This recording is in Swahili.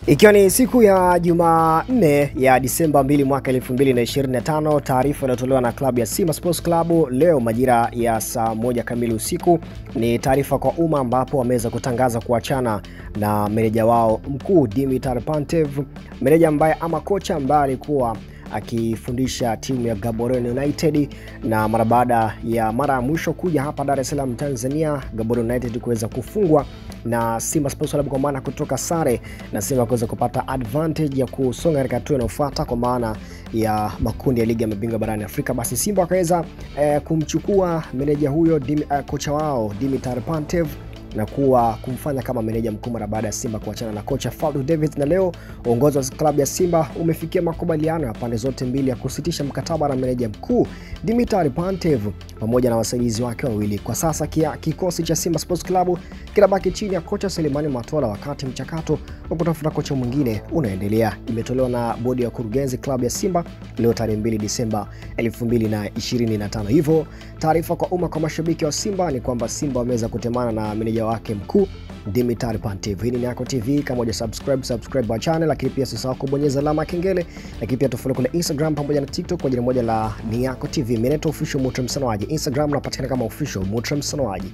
Ikiwa ni siku ya Jumanne ya Disemba 2 mwaka 2025, taarifa iliyotolewa na klabu ya Simba Sports Club leo majira ya saa 1 kamili usiku ni taarifa kwa umma, ambapo wameweza kutangaza kuachana na meneja wao mkuu Dimitar Pantev, meneja ambaye ama kocha ambaye alikuwa akifundisha timu ya Gaborone United, na mara baada ya mara ya mwisho kuja hapa Dar es Salaam Tanzania, Gaborone United kuweza kufungwa na Simba Sports Club kwa maana kutoka sare, na Simba kuweza kupata advantage ya kusonga katika hatua inayofuata kwa maana ya makundi ya ligi ya mabingwa barani Afrika, basi Simba wakaweza kumchukua meneja huyo kocha wao Dimitar Pantev na kumfanya kama meneja mkuu mara baada ya Simba kuachana na kocha Fadlu Davids. Na leo uongozi wa klabu ya Simba umefikia makubaliano ya pande zote mbili ya kusitisha mkataba na meneja mkuu Dimitar Pantev pamoja na wasaidizi wake wawili. Kwa sasa kikosi cha Simba Sports Club kinabaki chini ya kocha Selemani Matola, wakati mchakato wa kutafuta kocha mwingine unaendelea. Imetolewa na bodi ya kurugenzi klabu ya Simba leo tarehe 2 Disemba 2025. Hivyo taarifa kwa umma kwa mashabiki wa Simba ni kwamba Simba wameweza kutemana na meneja wake mkuu Dimitar Pantev. Hii ni Niyako TV, kama uja subscribe our channel, lakini pia usisahau kubonyeza alama ya kengele, lakini pia tufollow kule Instagram pamoja na TikTok kwa jina moja la Niyako TV. Mimi ni official Mutram Sanoaji, Instagram napatikana kama official Mutram Sanoaji.